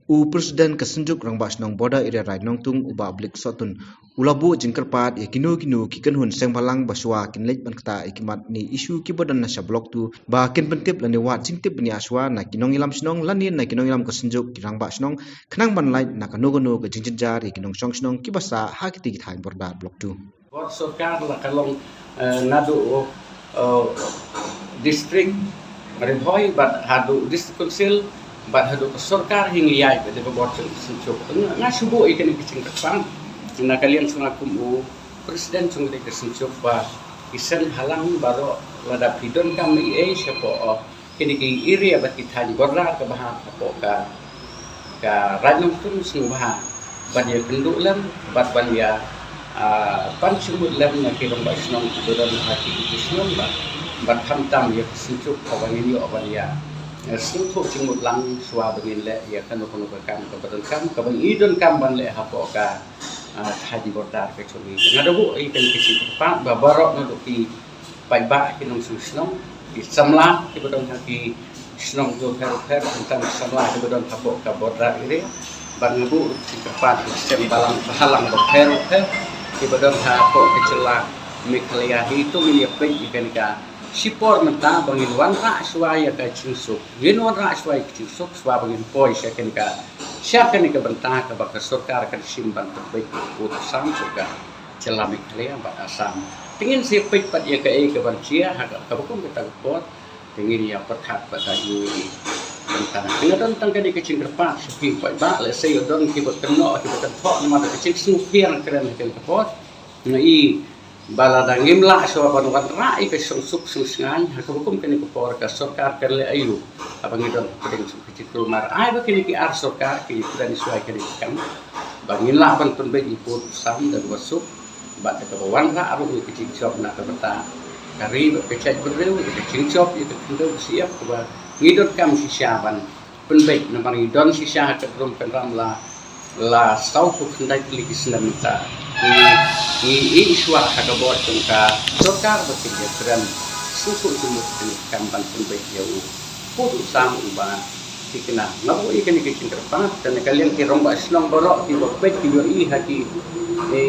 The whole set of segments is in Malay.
Presiden kesenjuk rang bas nong border area rai nong tung uba blik sotun ulabu jingkerpat ya kinu kiken hun seng balang baswa kin lej ban kata ikimat ni isu kibodan na blok tu ba kin pentip lani wat jingtip ni aswa na kinong ilam snong lanin na kinong ilam kesenjuk rang bas nong kenang ban lai na kanu kanu ke jingjar ya kinong song snong kibasa ha kiti thai border blok tu Sorkar la kalong nadu district Maribhoi bat hadu district council bat hadu sorkar hingliyai pada bawah senjuk nga subuh ikan kecing tersang na kalian sengakum presiden sungguh kesenjuk ba isen halang baro lada pidon kami siapa kini iri bat kita gorra ke bahan apa ka rajong tun sungguh bat dia kenduk lam bat dia pan sumut lam na kirong ba snong dodan hati snong bat hamtam ya kesenjuk kawan ini dia sentuh cimut lang suah bengin le ya kan kono kam kaban idon kam ban le hapo ka haji bordar ke chumi ngado bu ikan kisi pa babarok ngado ki pai ba kinong susnong di samla ki bodon haki snong do fer tentang samla ki bodon hapo ka bordar ire ban ngabu si kepat sem balang halang do fer ki bodon hapo ke celah miklia itu miliapen ikan ka sipor mentah bangin wanra suaya ka cingsuk gin wanra suaya cingsuk suaya bangin poi syaken ka syaken ka bentah ka baka sorkar ka simban terbaik utusan juga celami kalian ba asam tingin si pik pat ya ka ka bancia ha ka bukum kita pot tingin ya perhat pada yui bentah tinggal tentang ka di kecing kerpa sepi pai ba le say don ki bot keno ki bot thok nama ka kecing snupian keren ka pot ngai balada ngimla so banukan rai ke sungsuk susngan hukum kini ke por ka sorkar kerle ayu abang idon kedeng kecil rumah ai ba kini ki ar sorkar ki sudah disuai kini kan bangila ban pun be ikut sam dan wasuk bat ke bawan ra abu kecil job na ka beta kari ke cek bereu kecil job itu kendo siap ba ngidon kam si syaban pun be na bang idon si syah ke rum penram la sau ku kendai lagi senam ta ni iswa ka bot ka sorkar bekerja keren susu semut ini kampan pun baik jauh putu sam uba dikena ngabu ikan kecing terpang dan kalian kirong ba senong borok di bot di hati di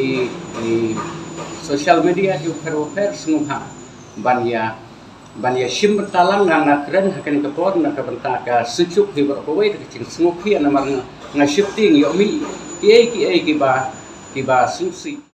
sosial media di per semua banya sim bertalang ngana keren akan ke bot nak bentaka sucuk di bot bawai kecing semua pia namanya shifting yomi kiai kiba susi